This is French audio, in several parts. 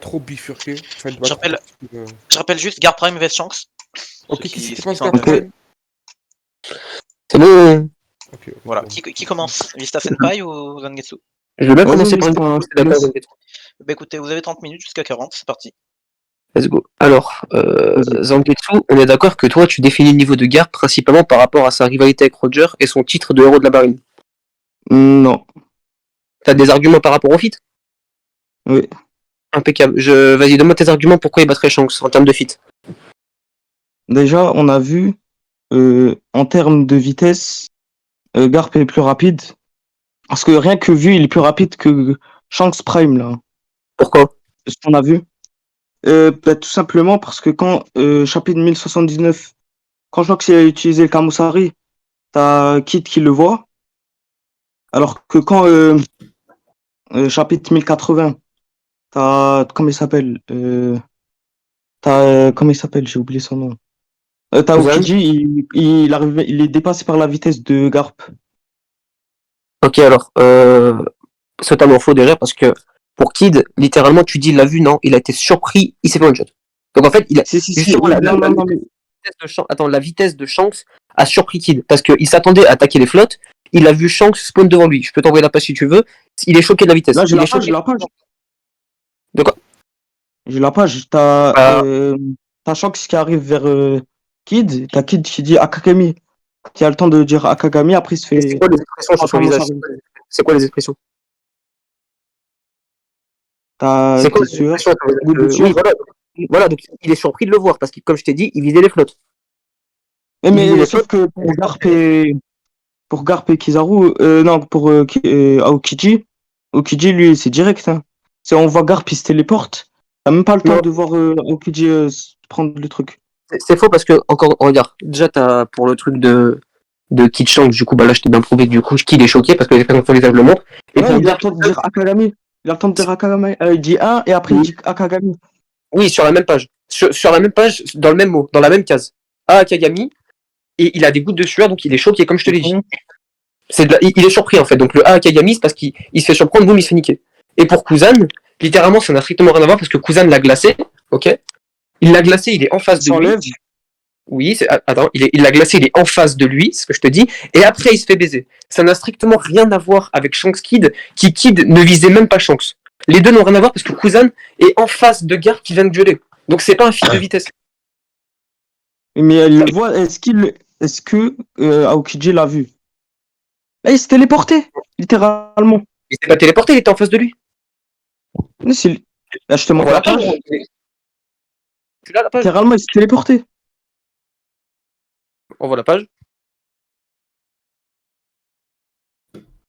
trop bifurqué. Enfin, Je rappelle juste Garp Prime vs Shanks. Ok, qui commence sont Garp Prime? C'est bon. Ok. Voilà. Qui commence? Vista Senpai ou Zangetsu? Je vais bien commencer par une question. D'accord, Bah écoutez, vous avez 30 minutes jusqu'à 40, c'est parti. let's go. Alors, Zangetsu, on est d'accord que toi, tu définis le niveau de Garp principalement par rapport à sa rivalité avec Roger et son titre de héros de la marine. Non. T'as des arguments par rapport au feat? Oui. Impeccable. Vas-y, donne-moi tes arguments pourquoi il battrait Shanks en termes de feat. Déjà, on a vu, en termes de vitesse, Garp est plus rapide. Parce que rien que vu, il est plus rapide que Shanks Prime, là. Pourquoi? Ce qu'on a vu. Tout simplement parce que quand, chapitre 1079, quand Shanks a utilisé le Kamosari, t'as Kid qui le voit. Alors que quand, chapitre 1080, t'as, comment il s'appelle? Comment il s'appelle? J'ai oublié son nom. T'as Aokiji, il est dépassé par la vitesse de Garp. Ok, alors, c'est totalement faux déjà parce que pour Kid, littéralement, tu dis, il l'a vu, non, il a été surpris, il s'est fait one shot. Donc en fait, il a. La vitesse de Shanks a surpris Kid parce qu'il s'attendait à attaquer les flottes, il a vu Shanks spawn devant lui. Je peux t'envoyer la page si tu veux. Il est choqué de la vitesse. Là, j'ai la page. De quoi? J'ai la page. T'as Shanks qui arrive vers Kid, t'as Kid qui dit Akagami, qui a le temps de dire Akagami, après il se fait. C'est quoi les expressions sur son visage? C'est quoi les expressions? T'as c'est quoi les expressions? Oui, voilà, donc il est surpris de le voir parce que, comme je t'ai dit, il visait les flottes. Mais sauf que pour Garp et Kizaru, non, pour Aokiji, lui, c'est direct. Hein. On voit Garp, il se téléporte. T'as même pas le temps de voir Aokiji prendre le truc. C'est faux parce que, encore, regarde, déjà, t'as pour le truc de Kid Shanks, du coup, bah là, je t'ai bien prouvé que du coup, Kid est choqué parce que les personnes sur les le montrent. Et il a le temps de dire Akagami. Il dit 1 et après il dit Akagami. Oui, sur la même page. Sur la même page, dans le même mot, dans la même case. Akagami, et il a des gouttes de sueur, donc il est choqué, comme je te l'ai dit. Il est surpris en fait. Donc le Akagami, c'est parce qu'il se fait surprendre, boum, il se fait niquer. Et pour Kuzan, littéralement, ça n'a strictement rien à voir parce que Kuzan l'a glacé, ok? Il l'a glacé, il est en face de lui. Oui, attends, il l'a glacé, il est en face de lui, ce que je te dis, et après il se fait baiser. Ça n'a strictement rien à voir avec Shanks Kid, Kid ne visait même pas Shanks. Les deux n'ont rien à voir parce que Kuzan est en face de Garp qui vient de gueuler. Donc c'est pas un feat de vitesse. Mais elle le voit, est-ce que Aokiji l'a vu? Là, il s'est téléporté, littéralement. Il s'est pas téléporté, il était en face de lui. Là, je te montre la page. Tu l'as la page? Littéralement, il s'est téléporté. On voit la page.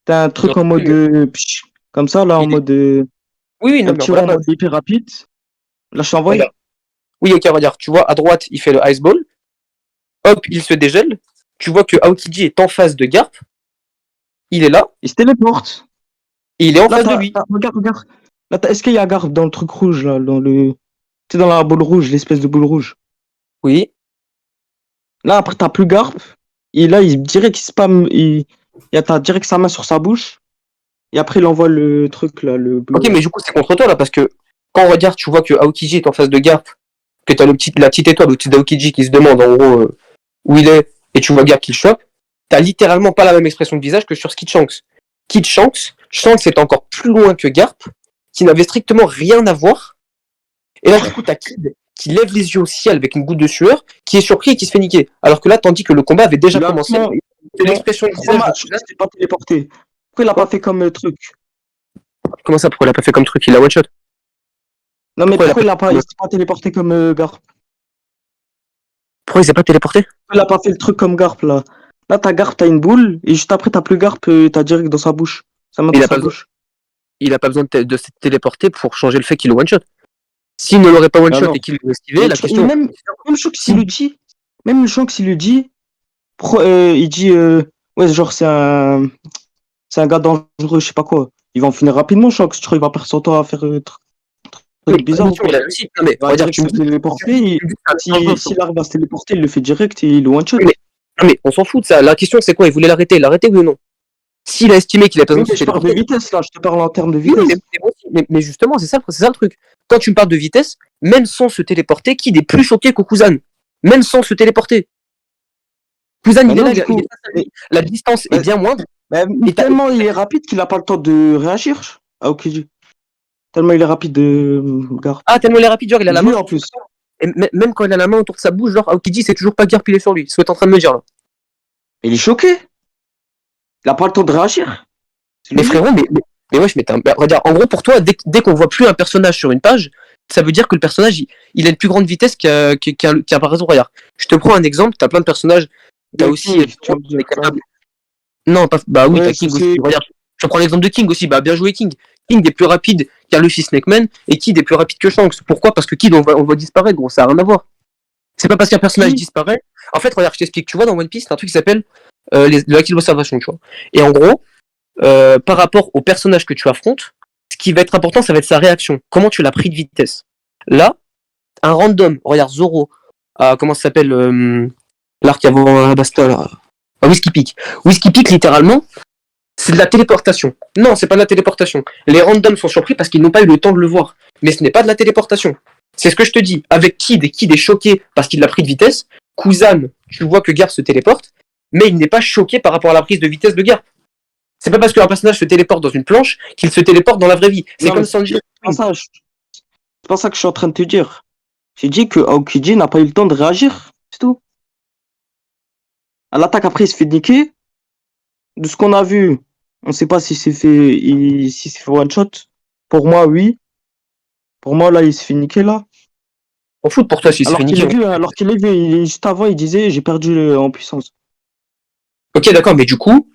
T'as un truc en mode comme ça, là, en mode oui, un petit rond en mode hyper rapide. Là, je t'envoie. Oui, ok, regarde. Tu vois, à droite, il fait le ice ball. Hop, il se dégèle. Tu vois que Aokiji est en face de Garp. Il est là. Il se téléporte. Et il est en face de lui. Regarde. Là, est-ce qu'il y a Garp dans le truc rouge, là, tu sais, dans la boule rouge, l'espèce de boule rouge? Oui. Là, après, t'as plus Garp. Et là, il dirait qu'il spam. T'as direct sa main sur sa bouche. Et après, il envoie le truc, là, le bleu. Ok, mais du coup, c'est contre toi, là, parce que quand on regarde, tu vois que Aokiji est en face de Garp, que t'as la petite étoile au-dessus d'Aokiji qui se demande, en gros, où il est, et tu vois Garp qui le chope. T'as littéralement pas la même expression de visage que sur Kid Shanks. Kid Shanks est encore plus loin que Garp, qui n'avait strictement rien à voir. Et là, du coup, t'as Kid qui lève les yeux au ciel avec une goutte de sueur, qui est surpris et qui se fait niquer. Alors que là, tandis que le combat avait déjà commencé, l'expression de visage il s'est pas téléporté. Pourquoi il a pas fait comme truc? Comment ça, pourquoi il a pas fait comme truc? Il a one shot. Non, mais pourquoi il s'est pas téléporté comme Garp? Pourquoi il s'est pas téléporté? Il a pas fait le truc comme Garp, là. Là, t'as Garp, t'as une boule, et juste après, t'as plus Garp, t'as direct dans sa bouche. Ça met dans sa bouche. Il a pas besoin de se téléporter pour changer le fait qu'il le one shot. S'il ne l'aurait pas one shot et qu'il l'aurait esquivé, la question. Même Shanks, s'il le dit, il dit, ouais, genre, c'est un gars dangereux, je sais pas quoi. Il va en finir rapidement, Shanks. Tu crois qu'il va perdre son temps à faire truc bizarre ou quoi? Il a réussi. Non, mais, on va dire qu'il se téléporter. S'il arrive à se téléporter, il le fait direct et il le one shot. Mais on s'en fout de ça. La question, c'est quoi? Il voulait l'arrêter. L'arrêter, oui ou non? S'il a estimé qu'il a pas Oui, besoin de mais se je parle de téléporter. vitesse, là. Je te parle en termes de Oui, vitesse. mais justement, c'est ça le truc. Quand tu me parles de vitesse, même sans se téléporter, Kid est plus choqué qu'Okuzan. Même sans se téléporter. Kuzan, Bah il est non, là, du coup, il est face à lui. La distance est bah, bien moindre. bah, Et t'as- tellement il est rapide qu'il a pas le temps de réagir à Okiji. Tellement il est rapide de Garp. Ah, tellement il est rapide, genre il a la main Vu en sur son plus. crâne. Et même quand il a la main autour de sa bouche, genre Aokiji, c'est toujours pas Garp, il est sur lui. C'est ce que t'es en train de me dire là. Il est choqué. Il a pas le temps de réagir. C'est Mais logique. frérot, mais wesh, regarde, en gros, pour toi, dès qu'on voit plus un personnage sur une page, ça veut dire que le personnage, il a une plus grande vitesse qu'un par exemple. Regarde, je te prends un exemple, t'as plein de personnages, t'as Le aussi. King, tu vas me dire ça. Non, pas, bah oui, Ouais, t'as King c'est- aussi. Regarde, je prends l'exemple de King aussi, bah bien joué King. King est plus rapide qu'un Luffy Snakeman et Kid est plus rapide que Shanks. Pourquoi? Parce que Kid, on va disparaître, gros, ça a rien à voir. C'est pas parce qu'un personnage Qui disparaît. En fait, regarde, je t'explique, tu vois, dans One Piece, t'as un truc qui s'appelle le Haki d'observation, tu vois. Et en gros, par rapport au personnage que tu affrontes, ce qui va être important, ça va être sa réaction. Comment tu l'as pris de vitesse. Là, un random, regarde Zoro, comment ça s'appelle l'arc avant Basta, là. Whiskey Peak. Whiskey Peak, littéralement, c'est de la téléportation. Non, c'est pas de la téléportation. Les randoms sont surpris parce qu'ils n'ont pas eu le temps de le voir. Mais ce n'est pas de la téléportation. C'est ce que je te dis. Avec Kid, et Kid est choqué parce qu'il l'a pris de vitesse. Kuzan, tu vois que Garp se téléporte, mais il n'est pas choqué par rapport à la prise de vitesse de Garp. C'est pas parce qu'un personnage se téléporte dans une planche qu'il se téléporte dans la vraie vie. C'est Non, comme mais Sanji. c'est pas ça que je suis en train de te dire. J'ai dit que Aokiji n'a pas eu le temps de réagir. C'est tout. À l'attaque, après, il se fait niquer. De ce qu'on a vu, on sait pas si c'est fait one shot. Pour moi, oui. Pour moi, là, il se fait niquer, là. On fout pour toi si c'est fini. Alors qu'il est vu, juste avant, il disait, j'ai perdu en puissance. Ok, d'accord, mais du coup,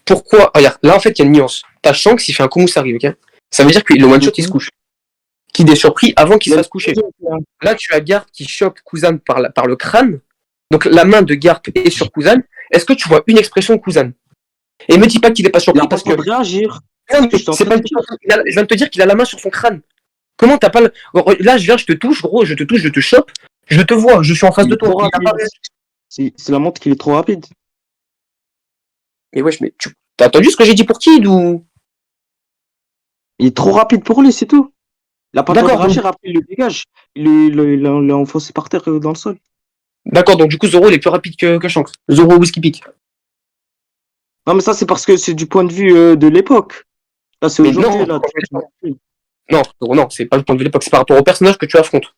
pourquoi. Regarde, là en fait, il y a une nuance. T'as Shanks, il fait un Kumusari, ok. Ça veut dire que le one shot, il se couche. Kid est surpris avant qu'il se fasse coucher. Là, tu as Garp qui chope Kuzan par le crâne. Donc la main de Garp est sur Kuzan. Est-ce que tu vois une expression de Kuzan? Et me dis pas qu'il est pas Il surpris a pas parce le temps que. de réagir. Non, mais Je t'en c'est prie. pas... Je viens de te dire qu'il a la main sur son crâne. Comment t'as pas le. Là, je viens, je te touche, gros, je te touche, je te chope. Je te vois, je suis en face Il de est trop toi. Il a pas rapide. C'est la montre qu'il est trop rapide. Mais wesh, mais t'as entendu ce que j'ai dit pour Kid ou. Il est trop rapide pour lui, c'est tout. Il a pas le temps de D'accord, réagir, après il le dégage. Il l'a enfoncé par terre dans le sol. D'accord, donc du coup, Zoro il est plus rapide que Shanks. Zoro Whiskey Peak. Non, mais ça, c'est parce que c'est du point de vue de l'époque. Là, c'est Mais aujourd'hui, non, là. Non, non, c'est pas le point de vue de l'époque, c'est par rapport au personnage que tu affrontes.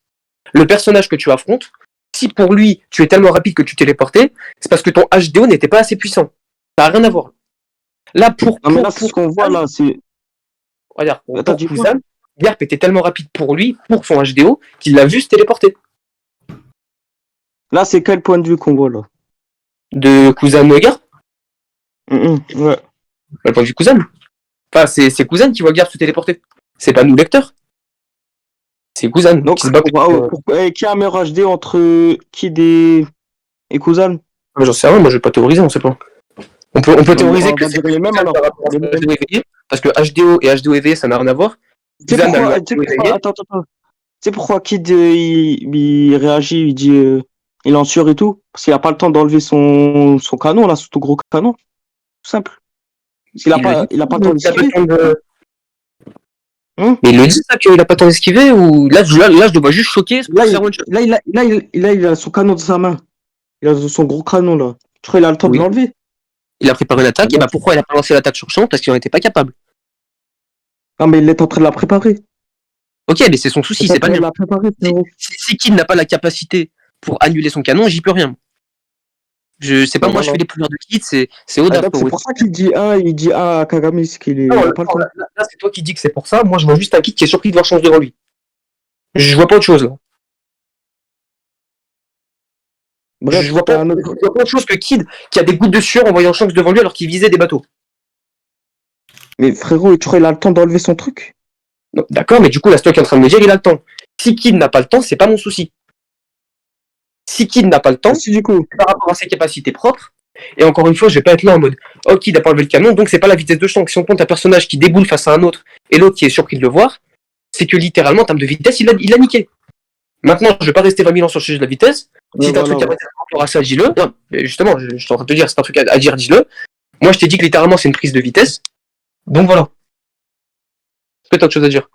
Le personnage que tu affrontes, si pour lui tu es tellement rapide que tu t'es téléporté, c'est parce que ton HDO n'était pas assez puissant. Ça n'a rien à voir. Là, Non, mais là, c'est ce qu'on voit, là, c'est. Regarde, pour Attends, dis-moi. Kuzan, Garp était tellement rapide pour lui, pour son HDO, qu'il l'a vu se téléporter. Là, c'est quel point de vue qu'on voit, là? De Kuzan Garp, Ouais. le point de vue Kuzan. Enfin, c'est Kuzan qui voit Garp se téléporter. C'est pas nous lecteurs. C'est Kuzan Donc, qui se bat qui a un meilleur HD entre Kid et Kuzan? J'en sais rien, moi je vais pas théoriser, on sait pas. On peut théoriser que c'est les mêmes, alors. HDO éveillé, parce que HDO et HDO éveillé, ça n'a rien à voir. Tu sais Kuzan a pourquoi, le HDO éveillé. attends. Tu sais pourquoi Kid, il réagit, il dit, il est en sueur et tout? Parce qu'il a pas le temps d'enlever son canon, là, son tout gros canon. Tout simple. Parce qu'il a pas le temps d'esquiver. Mais il le dit ça qu'il a pas le temps d'esquiver ou là je le vois juste choqué. Il a son canon dans sa main. Il a son gros canon là. Je crois qu'il a le temps de l'enlever. Il a préparé une attaque, et bah pourquoi il a pas lancé l'attaque sur champ? Parce qu'il en était pas capable. Non mais il est en train de la préparer. Ok, mais c'est son souci, c'est pas le mien. Si Kid n'a pas la capacité pour annuler son canon, j'y peux rien. Je sais pas, moi je fais les pouvoirs de Kid, c'est Oda. C'est pour ça qu'il dit à Kagami, qu'il est. Non, pas le temps. là c'est toi qui dis que c'est pour ça, moi je vois juste un Kid qui est surpris de voir Shanks devant lui. Je vois pas autre chose là. Bref, je vois pas autre chose que Kid qui a des gouttes de sueur en voyant Shanks devant lui alors qu'il visait des bateaux. Mais frérot, tu crois qu'il a le temps d'enlever son truc? D'accord, mais du coup, la stock est en train de me dire il a le temps. Si Kid n'a pas le temps, c'est pas mon souci. Si Kid n'a pas le temps, du coup, par rapport à ses capacités propres, et encore une fois, je vais pas être là en mode oh, Kid a pas enlevé le canon, donc c'est pas la vitesse de Shanks. Si on compte un personnage qui déboule face à un autre et l'autre qui est surpris de le voir, c'est que littéralement, en termes de vitesse, il l'a niqué. Maintenant, je vais pas rester 20 000 ans sur le sujet de la vitesse. Si t'as un truc à dire par rapport à ça, dis-le. Non, mais justement, je suis en train de te dire, c'est un truc à dire, dis-le. Moi, je t'ai dit que littéralement, c'est une prise de vitesse. Donc voilà. Est-ce que t'as autre chose à dire?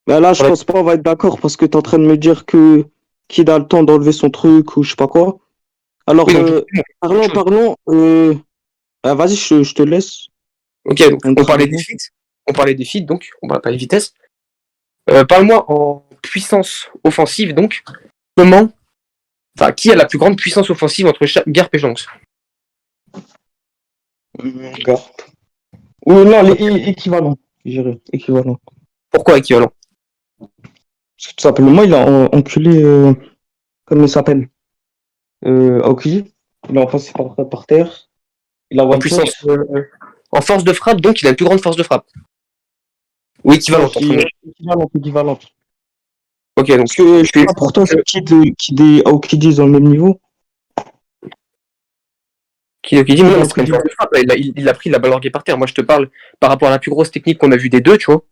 Bah là, je Ouais. pense pas on va être d'accord parce que t'es en train de me dire que Kid a le temps d'enlever son truc ou je sais pas quoi. Alors, Oui, donc, parlons. Vas-y, je te laisse. ok, donc, on parlait des feats. On parlait des feats, donc, on va parler de vitesse. Parle-moi en puissance offensive, donc, comment, enfin, qui a la plus grande puissance offensive entre Garp et Shanks? Garp. Ou non, équivalent. Je dirais, équivalent. Pourquoi équivalent? Parce que tout simplement, il a enculé, comment il s'appelle? Aokiji. Il a enfoncé par terre. Il a En one shot. puissance, en force de frappe, donc, il a une plus grande force de frappe. Ou équivalente, entre nous. Équivalent. Ok, donc, Parce que je suis, pour toi, c'est Kid et Aokiji sont au même niveau. Kid, non, mais c'est pas une Aokiji. force de frappe, là, il a pris la balle larguée par terre. Moi, je te parle par rapport à la plus grosse technique qu'on a vue des deux, tu vois.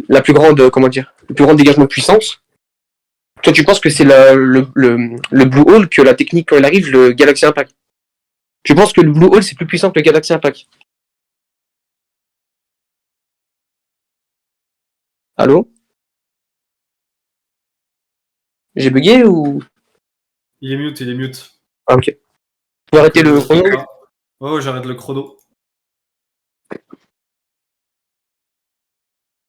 La plus grande, comment dire, le plus grand dégagement de puissance. Toi, tu penses que c'est le Blue Hole que la technique, quand elle arrive, le Galaxy Impact. Tu penses que le Blue Hole, c'est plus puissant que le Galaxy Impact. Allô? J'ai bugué ou... Il est mute, il est mute. Ah, ok. Faut arrêter le chrono. Ah. Oh, j'arrête le chrono.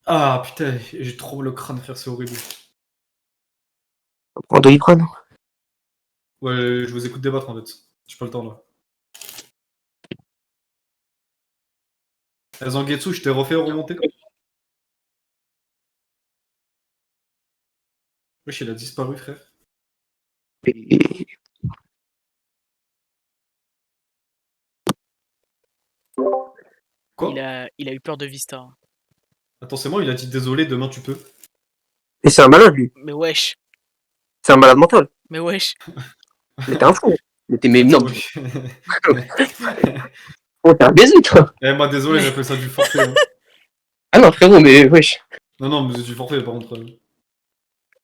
Ah putain, j'ai trop le crâne, frère, c'est horrible. En Doliprane. Ouais, je vous écoute débattre en fait. J'ai pas le temps là. Zangetsu, je t'ai refait remonter. Wesh, il a disparu, frère. Et... Quoi? Il a eu peur de Vista. Attends, c'est moi, il a dit désolé, demain tu peux. Et c'est un malade, lui. Mais wesh. C'est un malade mental. Mais wesh. Mais t'es un fou. Mais t'es... Mais non. Ouais. Oh, t'es un baiser, toi. Eh, moi, désolé, j'appelle ça du forfait. Hein. Ah non, frérot, mais wesh. Non, non, mais c'est du forfait par contre.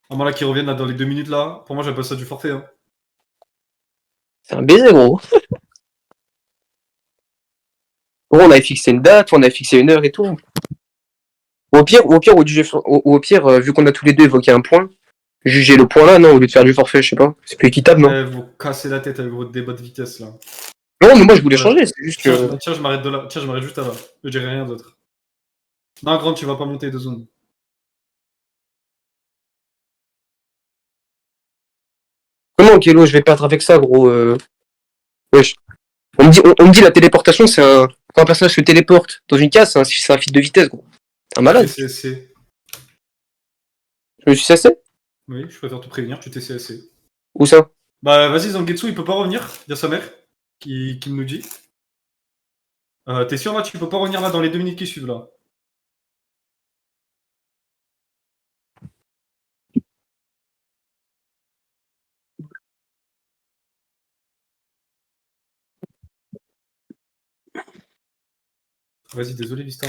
Ah, moi là, qui reviennent là, dans les 2 minutes là, pour moi, j'appelle ça du forfait. Hein. C'est un baiser, gros. Gros, on avait fixé une date, on avait fixé une heure et tout. Au pire, au pire, vu qu'on a tous les deux évoqué un point, juger le point là, non, au lieu de faire du forfait, je sais pas. C'est plus équitable, non? Eh, vous cassez la tête avec votre débat de vitesse là. Non, mais moi je voulais Ouais. changer, c'est juste que. Tiens, je m'arrête de là. Tiens, je m'arrête juste à là. Je dirai rien d'autre. Non, Grand, tu vas pas monter de zone. Comment, Kélo, je vais perdre avec ça, gros wesh. On me dit la téléportation, c'est un. Quand un personnage se téléporte dans une case, c'est un feat de vitesse, gros. Un malade. Tu t'es CSC. Je me suis cassé? Oui, je préfère te prévenir, tu t'es CSC. Où ça? Bah, vas-y, Zangetsu, il peut pas revenir. Il y a sa mère qui me nous dit. T'es sûr là, tu peux pas revenir là dans les 2 minutes qui suivent là. Vas-y, désolé, Vista.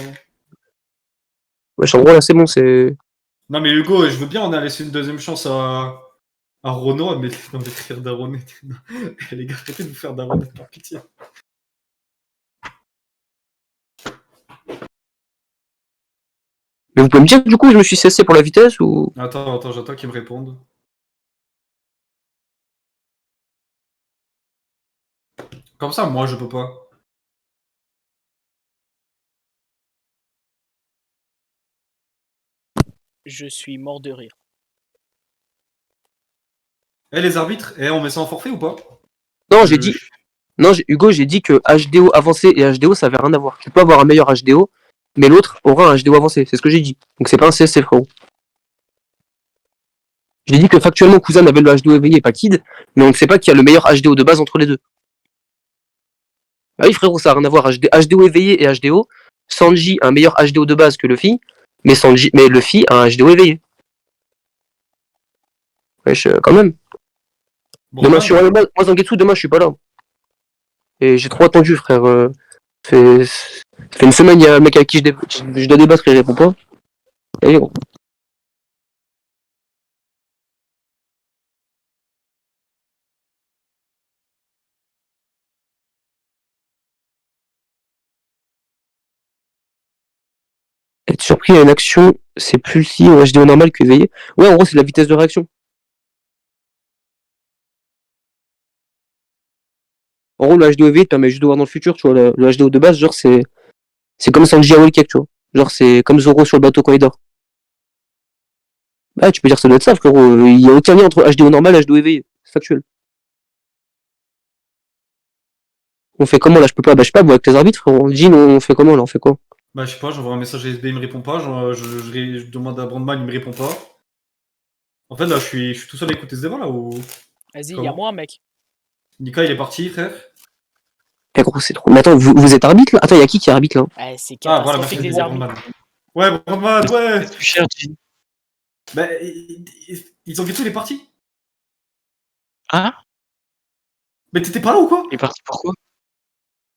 Wesh, en gros, là, c'est bon, c'est. Non, mais Hugo, je veux bien, on a laissé une deuxième chance à Renault, mais non, mais frère d'Aronet. Les gars, arrêtez de vous faire d'Aronet par pitié. Mais vous pouvez me dire, du coup, je me suis cessé pour la vitesse ou. Attends, j'attends qu'ils me répondent. Comme ça, moi, je peux pas. Je suis mort de rire. Eh, les arbitres, on met ça en forfait ou pas? Non, j'ai dit. Non, Hugo, j'ai dit que HDO avancé et HDO, ça avait rien à voir. Tu peux avoir un meilleur HDO, mais l'autre aura un HDO avancé. C'est ce que j'ai dit. Donc c'est pas un CSC, frérot. J'ai dit que factuellement, Kuzan avait le HDO éveillé, pas Kid, mais on ne sait pas qui a le meilleur HDO de base entre les deux. Bah oui, frérot, ça n'a rien à voir. HDO éveillé et HDO. Sanji a un meilleur HDO de base que Luffy, mais Luffy a un HDO éveillé. Wesh, quand même. Bon, Demain, ouais. moi, Zangetsu, demain, je suis pas là. Et j'ai trop attendu, frère. Ça fait une semaine, il y a un mec avec qui je dois débattre et il répond pas. Allez, gros. surpris à une action, c'est plus si en HDO normal qu'éveillé. Ouais, en gros, c'est la vitesse de réaction. En gros, le HDO éveillé te permet juste de voir dans le futur, tu vois. Le HDO de base, genre, c'est comme Sanji à Whole Cake, tu vois. Genre, c'est comme Zoro sur le bateau quand il dort. Bah, tu peux dire que ça doit être ça, frérot. Il y a aucun lien entre HDO normal et HDO éveillé. C'est factuel. On fait comment là? Je peux pas. Bah, je sais pas, moi, avec les arbitres, frérot. Jean, on fait comment là? On fait quoi? Bah, je sais pas, j'envoie un message à SB, il me répond pas. Je demande à Brandman, il me répond pas. En fait, là, je suis tout seul à écouter ce débat, là, ou... Vas-y, y'a Comment moi, mec. Nika, il est parti, frère. Eh, gros, c'est trop. Mais attends, vous êtes arbitre là? Attends, y'a qui est arbitre là? Ouais, c'est Ah, voilà, merci catastrophique les beaucoup, arbitres. Brandman. Ouais, Brandman, ouais. C'est plus cher, Jean. Bah, ils ont il est parti. Hein? Mais t'étais pas là ou quoi? Il est parti pourquoi?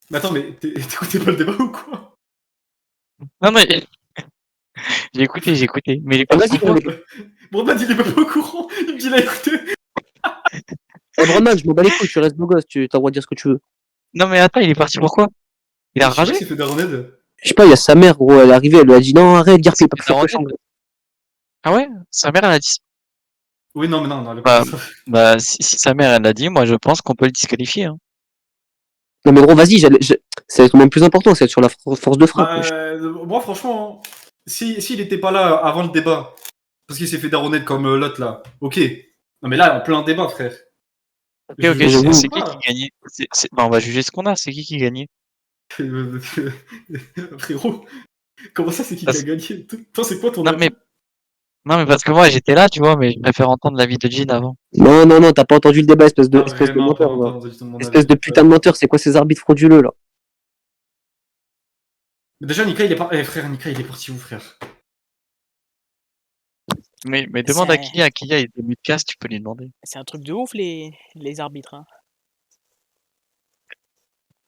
Mais attends, mais t'écoutais pas le débat ou quoi? Non, mais. j'ai écouté. Mais il est Ah, parti vas-y, pourquoi? Brandman, il est même pas au courant. Il me dit, il a écouté. Eh, Brandman, je m'en bats les couilles, tu restes beau gosse, tu as le droit de dire ce que tu veux. Non, mais attends, il est parti pourquoi? Il a Je sais pas ragé? s'il fait Daroned. Je sais pas, il y a sa mère, gros, elle est arrivée, elle lui a dit non, arrête, Garp, il est pas C'est pour faire Daroned? Ah ouais? Sa mère, elle a dit ça. Oui, non, mais non, elle a Bah, pas dit ça. bah si sa mère, elle l'a dit, moi, je pense qu'on peut le disqualifier. Hein. Non, mais gros, vas-y, ça va être même plus important, c'est sur la force de frappe. Bah, moi, franchement, s'il était pas là avant le débat, parce qu'il s'est fait daronner comme l'autre là, ok. Non, mais là, en plein débat, frère. Ok, Je- ok, je j'avoue. sais c'est qui pas. gagnait? Bah, on va juger ce qu'on a, c'est qui gagnait? Frérot, comment ça, c'est qui Parce- a gagné? Toi, c'est quoi ton Non, avis? non, mais parce que moi, j'étais là, tu vois, mais je préfère entendre l'avis de Jean avant. Non, non, non, t'as pas entendu le débat, Pas espèce de vraiment, pas menteur, vraiment, va. pas entendu mon Espèce avis. de putain de menteur, c'est quoi ces arbitres frauduleux là? Mais déjà, Nika, il est parti. Eh, frère, Nika, il est parti où, frère? Mais demande à Kia, il est début de casse, tu peux lui demander. C'est un truc de ouf, les arbitres. Hein.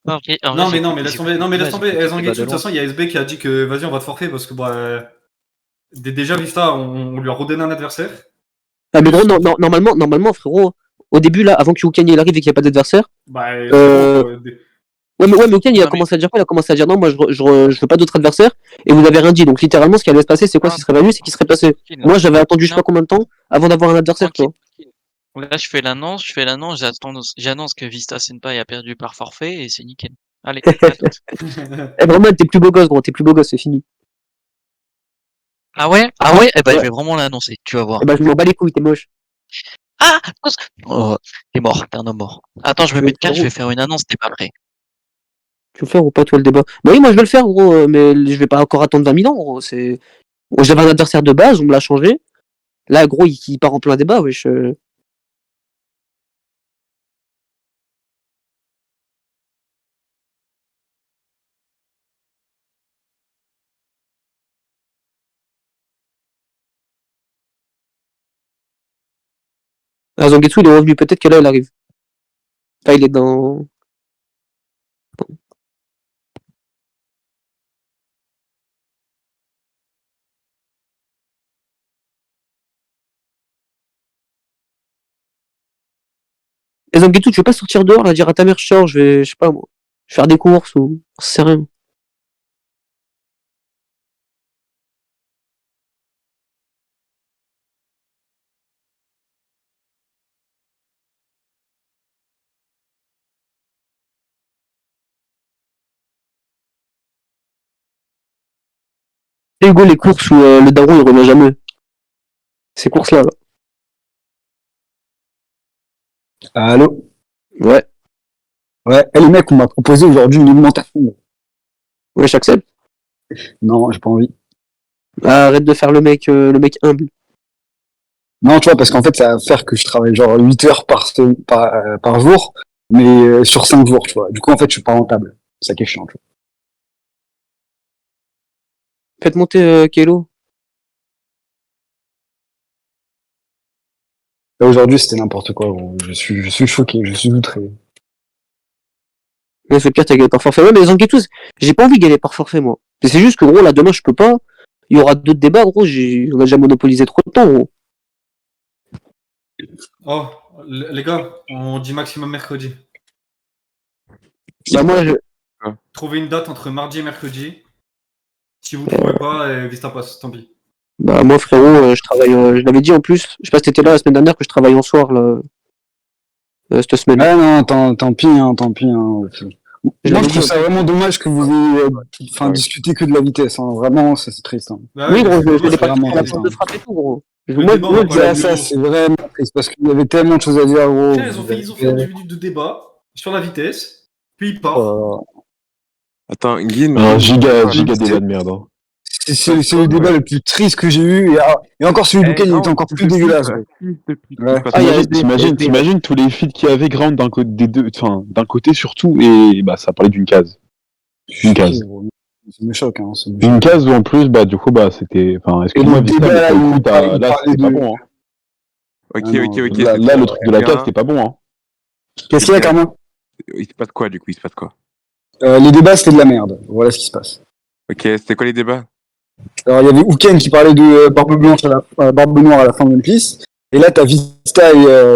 Non, en vrai, Non, mais j'ai non, mais écouté- laisse j'ai tomber. écouté Non, mais le laisse débat, tomber. j'ai écouté le Zangetsu, débat de de toute loin. façon, il y a SB qui a dit que vas-y, on va te forfait parce que déjà, Vista, on lui a redonné un adversaire. Ah, mais gros, normalement, frérot, au début là, avant que Ukani il arrive et qu'il n'y a pas d'adversaire, Bah, Euh, ouais, mais Ukani il a Non, mais- commencé à dire quoi? Il a commencé à dire non, moi je veux pas d'autres adversaires, et vous n'avez rien dit. Donc littéralement, ce qui allait se passer, c'est quoi? Ah, S'il serait venu, c'est qu'il serait passé. tranquille. Moi, j'avais attendu je sais Non. pas combien de temps avant d'avoir un adversaire, tu vois. Tranquille. Là, je fais l'annonce, j'annonce que Vista Senpai a perdu par forfait et c'est nickel. Allez, à toutes. Eh, vraiment, t'es plus beau gosse, gros, t'es plus beau gosse, c'est fini. Ah ouais? Ah ouais? Eh ben, je Ouais. vais vraiment l'annoncer, tu vas voir. Eh ben, je m'en bats les couilles, t'es moche. Ah! Oh, t'es mort, t'es un homme mort. Attends, je me mets de calme, je vais faire une annonce, t'es pas prêt. Tu veux le faire ou pas, toi, le débat? Bah oui, moi, je vais le faire, gros, mais je vais pas encore attendre 20 000 ans, gros. J'avais un adversaire de base, on me l'a changé. Là, gros, il part en plein débat, wesh. Ah, Zangetsu, il est revenu, peut-être que là, il arrive. Enfin, il est dans. Et Zangetsu, tu veux pas sortir dehors, là, dire à ta mère, je sors, je sais pas, moi, je vais faire des courses ou. C'est rien. Et Hugo, les courses où le daron, il revient jamais. Ces courses-là, là. Allô? Ouais. Ouais, les mecs, on m'a proposé aujourd'hui une augmentation. Ouais, j'accepte. Non, j'ai pas envie. Ah, arrête de faire le mec humble. Non, tu vois, parce qu'en fait, ça va faire que je travaille genre 8 heures par jour, mais sur 5 jours, tu vois. Du coup, en fait, je suis pas rentable. C'est ça qui est chiant, tu vois. Faites monter Kelo. Là, aujourd'hui, c'était n'importe quoi, gros. Je suis choqué, je suis outré. Mais c'est pire, t'as gagné par forfait. Ouais, mais les enquêteuses, j'ai pas envie de gagner par forfait, moi. Mais c'est juste que, gros, là, demain, je peux pas. Il y aura d'autres débats, gros. On a déjà monopolisé trop de temps, gros. Oh, les gars, on dit maximum mercredi. Bah, moi, Trouvez une date entre mardi et mercredi. Si vous ne trouvez pas, Vista passe, tant pis. Bah, moi, frérot, je travaille, je l'avais dit en plus, je sais pas si t'étais là la semaine dernière que je travaille en soir, là, cette semaine. Ah non, tant pis, tant pis. Je Moi, l'avais je trouve dit, ça vraiment dommage que vous ayez discuté que de la vitesse. Hein. Vraiment, ça c'est triste. Hein. Bah Oui, gros, mais je fais des vraiment parties sur la triste, porte de frappe et tout, gros. Le Moi, débat, on va pas je- aller Ça, au- c'est vraiment triste parce qu'il y avait tellement de choses à dire, gros. Tiens, ils ont fait 10 minutes de débat sur la vitesse, puis ils partent. Attends, Guin. Un giga débat de merde. Hein. C'est le débat le plus triste que j'ai eu. Et encore celui de Ken, il était encore plus dégueulasse. Gros. Ouais. T'imagines tous les feeds qu'il y avait ground d'un côté des deux, enfin d'un côté surtout, et bah ça parlait d'une case. Une case. Ça me choque. Hein, Une case où en plus, bah du coup, bah c'était. Enfin, excuse-moi, le Vista, débat, mais là, pour le où coup, il parlait là c'était de- pas bon. Hein. Ok. Là, le truc de la case, c'était pas bon. Hein. Qu'est-ce qu'il y a, Carmin? Il se passe quoi, du coup? Il se passe quoi? Les débats, c'était de la merde. Voilà ce qui se passe. Ok, c'était quoi les débats? Alors, il y avait Ouken qui parlait de Barbe Blanche Barbe Noire à la fin de One Piece. Et là, t'as Vista et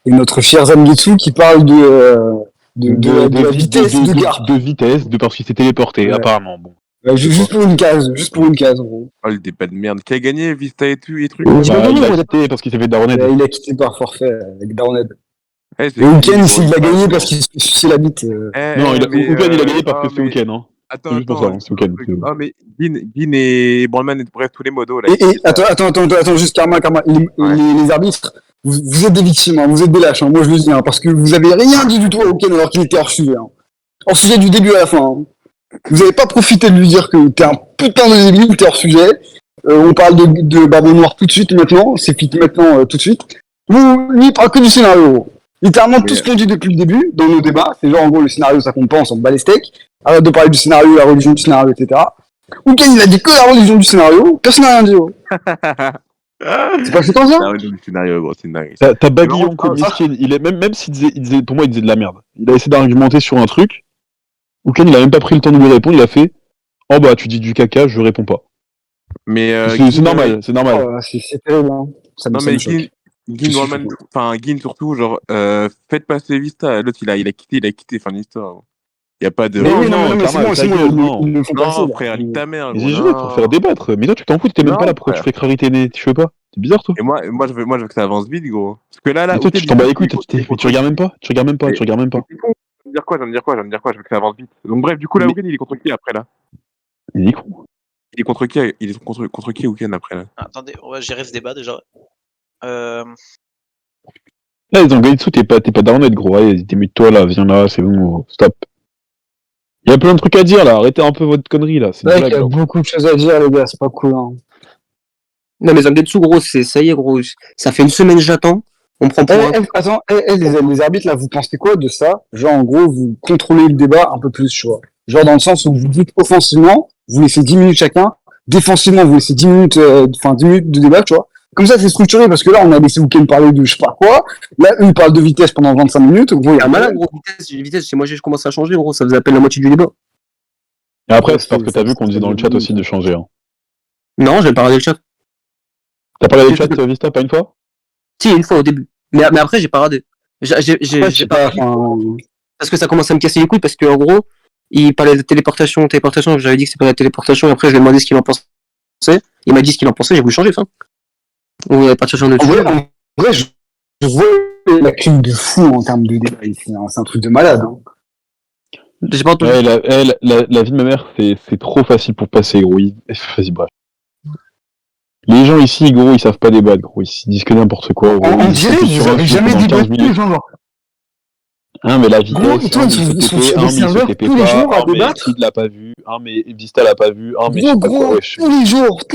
notre cher Zangetsu qui parle de la vitesse de Garp. De vitesse, parce qu'il s'est téléporté, Ouais. apparemment. Bon. Juste pour une case, gros. Oh, le débat de merde. Qui a gagné, Vista et tout, et trucs? Ouais. Bah, il a quitté parce qu'il s'est fait daronner. Il a quitté par forfait avec Darned. Eh, c'est Et Ouken, fini, il a bon, gagné parce qu'il se fait sucer la bite. Non, Ouken, il a gagné parce que c'est Ouken. Hein. Attends, C'est juste pour ça, hein, c'est Ouken. Ah, mais Guin et Brandman, bref, tous les modos, là. Et attends, juste Karma. Les arbitres, vous êtes des victimes, hein, vous êtes des lâches, hein, moi je le dis, hein, parce que vous avez rien dit du tout à Ouken alors qu'il était hors sujet. Hein. Hors sujet du début à la fin. Hein. Vous avez pas profité de lui dire que t'es un putain de débile, t'es hors sujet. On parle de Barbe Noire tout de suite maintenant, c'est fit maintenant tout de suite. Lui, il parle que du scénario. Littéralement, tout ce qu'on dit depuis le début, dans nos débats, c'est genre en gros le scénario ça compte pas, on s'en bat les steaks. Arrête de parler du scénario, la religion du scénario, etc. Ouken, il a dit que la religion du scénario, personne n'a rien dit. Oh. C'est pas foutant ça? Ah, le scénario, gros, c'est dingue. T'as Babylon comme Miskin, il est même s'il disait, pour moi, il disait de la merde. Il a essayé d'argumenter sur un truc. Ouken, il a même pas pris le temps de lui répondre, il a fait oh bah tu dis du caca, je réponds pas. Mais c'est normal, c'est normal. Oh, c'est terrible, hein. Non, mais Guin surtout, genre, faites passer Vista. L'autre, il a quitté, fin de l'histoire. Il y a pas de. Non, frère, nique ta mère. J'ai joué pour faire débattre. Mais toi, tu t'en fous, t'es même pas là. Pourquoi tu fais clarité nez? Tu veux pas? C'est bizarre, toi. Et moi, je veux que ça avance vite, gros. Parce que là, toi, tu t'en bats les couilles. Tu regardes même pas. Tu regardes même pas. Je viens de dire quoi? Je veux que ça avance vite. Donc, bref, du coup, là, Ouken, il est contre qui après, là? Il est con. Il est contre qui? Il est contre qui, Ouken, après, là? Attendez, on va gérer ce débat déjà. Là, les Angaitsu, t'es pas downhead, gros. Allez, démute-toi, là. Viens là, c'est bon. Stop. Il y a plein de trucs à dire, là. Arrêtez un peu votre connerie, là. C'est vrai qu'il y a beaucoup de choses à dire, les gars. C'est pas cool, hein. Non, mais Zangetsu, gros, ça y est, gros. Ça fait une semaine que j'attends. On prend pour Attends, les arbitres, là, vous pensez quoi de ça? Genre, en gros, vous contrôlez le débat un peu plus, tu vois. Genre, dans le sens où vous dites offensivement, vous laissez 10 minutes chacun. Défensivement, vous laissez 10 minutes, 10 minutes de débat, tu vois. Comme ça, c'est structuré, parce que là, on a laissé Ouken parler de je sais pas quoi. Là, eux, ils parlent de vitesse pendant 25 minutes. Gros, il y a un malade, gros. Vitesse, c'est moi, je commence à changer, gros. Ça vous appelle la moitié du débat. Et après, c'est parce que t'as vu qu'on disait dans le chat aussi de changer. Hein. Non, j'ai pas regardé le chat. T'as pas regardé le chat, Vista, pas une fois? Si, une fois au début. Mais après, j'ai pas regardé. J'ai pas. Parce que ça commence à me casser les couilles, parce que, en gros, il parlait de téléportation. J'avais dit que c'était pas la téléportation, et après, je lui ai demandé ce qu'il en pensait. Il m'a dit ce qu'il en pensait, j'ai voulu changer, enfin. Ou à partir de en vrai, je vois la clim de fou en termes de débat ici. Hein. C'est un truc de malade. Hein. J'ai pas entendu. La vie de ma mère, c'est trop facile pour passer, gros. Vas-y, bref. Les gens ici, gros, ils savent pas débattre, gros. Ils disent que n'importe quoi. Gros. On dirait que vous avez jamais débattu, les gens, genre. Hein, mais la vitesse, gros, toi, ils sont sur des serveurs tous les jours à débattre. Sid l'a pas vu, mais Vista l'a pas vu, mais gros, tous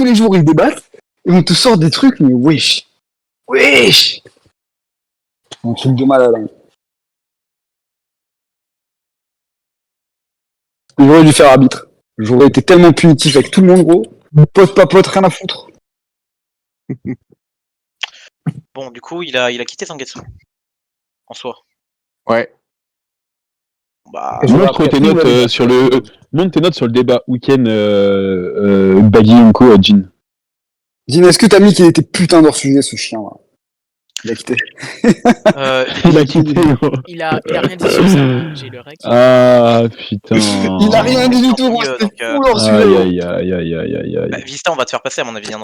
les jours, ils débattent. Et on te sort des trucs, mais wesh. Un truc de malade. Hein. J'aurais dû faire arbitre. J'aurais été tellement punitif avec tout le monde, gros. Pote, pas pote, rien à foutre. Bon, du coup, il a quitté Zangetsu. En soi. Ouais. Bah, montre tes notes sur le débat week-end Baggy Yonko à Jin. Jin, est-ce que t'as mis qu'il était putain d'hors sujet, ce chien, là? Il a quitté. Il a quitté, gros. Il a rien dit sur ça, hein. J'ai le rec. Ah, putain. Il a rien dit du tout, gros, c'était fou leur sujet. Aïe, aïe, aïe, aïe, aïe, aïe. Vista, on va te faire passer à mon avis. Hein.